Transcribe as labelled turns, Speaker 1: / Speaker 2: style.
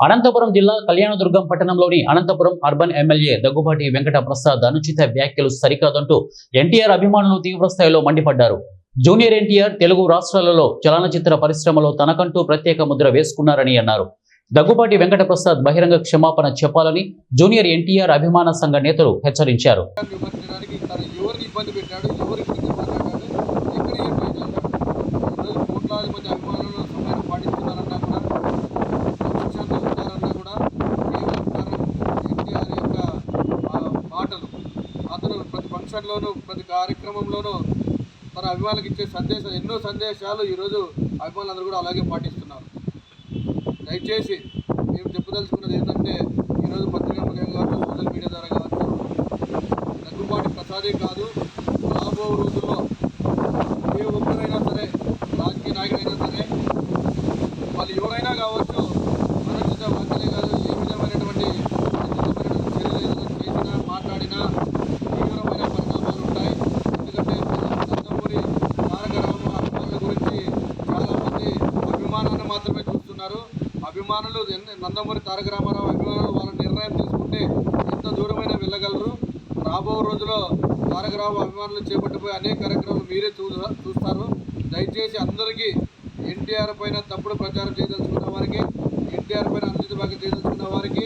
Speaker 1: అనంతపురం జిల్లా కళ్యాణదుర్గం పట్టణంలోని Anantapuram urban MLA Daggubati Venkata Prasad అనుచిత వ్యాఖ్యలు సరికాదంటూ ఎన్టీఆర్ అభిమానులు తీవ్రస్థాయిలో మండిపడ్డారు. జూనియర్ ఎన్టీఆర్ తెలుగు రాష్ట్రాలలో చలనచిత్ర పరిశ్రమలో తనకంటూ ప్రత్యేక ముద్ర వేసుకున్నారని అన్నారు. దగ్గుబాటి వెంకట ప్రసాద్ బహిరంగ క్షమాపణ చెప్పాలని జూనియర్ ఎన్టీఆర్ అభిమాన సంఘ నేతలు హెచ్చరించారు.
Speaker 2: ప్రతి ఫంక్షన్లోనూ ప్రతి కార్యక్రమంలోనూ తన అభిమానులకు ఇచ్చే సందేశాలు ఎన్నో సందేశాలు ఈరోజు అభిమానులందరూ కూడా అలాగే పాటిస్తున్నారు. దయచేసి మేము చెప్పదలుచుకున్నది ఏంటంటే ఈరోజు పత్రికా ముఖ్యంగా కావచ్చు, సోషల్ మీడియా ద్వారా కావచ్చు, దగ్గుబాటి ప్రసాదే కాదు, రాబో రోజుల్లో ఏ ఒక్కరైనా సరే, రాజకీయ నాయకుడైనా సరే, వాళ్ళు ఎవరైనా కావచ్చు, అనుచిత వ్యాఖ్యలే కాదు, ఏ విధమైనటువంటి చర్యలు ఏదైనా చేసినా మాట్లాడినా తీవ్రమైన పరిణామాలు ఉంటాయి. ఎందుకంటే నందమూరి తారక రామారావు గురించి చాలామంది అభిమానాన్ని మాత్రమే చూస్తున్నారు. అభిమానులు నందమూరి తారక రామారావు అభిమానులు వాళ్ళ నిర్ణయం తీసుకుంటే ఎంత దూరమైనా వెళ్ళగలరు. రాబో రోజుల్లో తారక రావు అభిమానులు చేపట్టిపోయి అనేక కార్యక్రమాలు మీరే చూస్తారు. దయచేసి అందరికీ ఎన్టీఆర్ పైన తప్పుడు ప్రచారం చేయదలుచుకున్న వారికి, ఎన్టీఆర్ పైన అనుచిత వ్యాఖ్యలు చేయదలుచుకున్న వారికి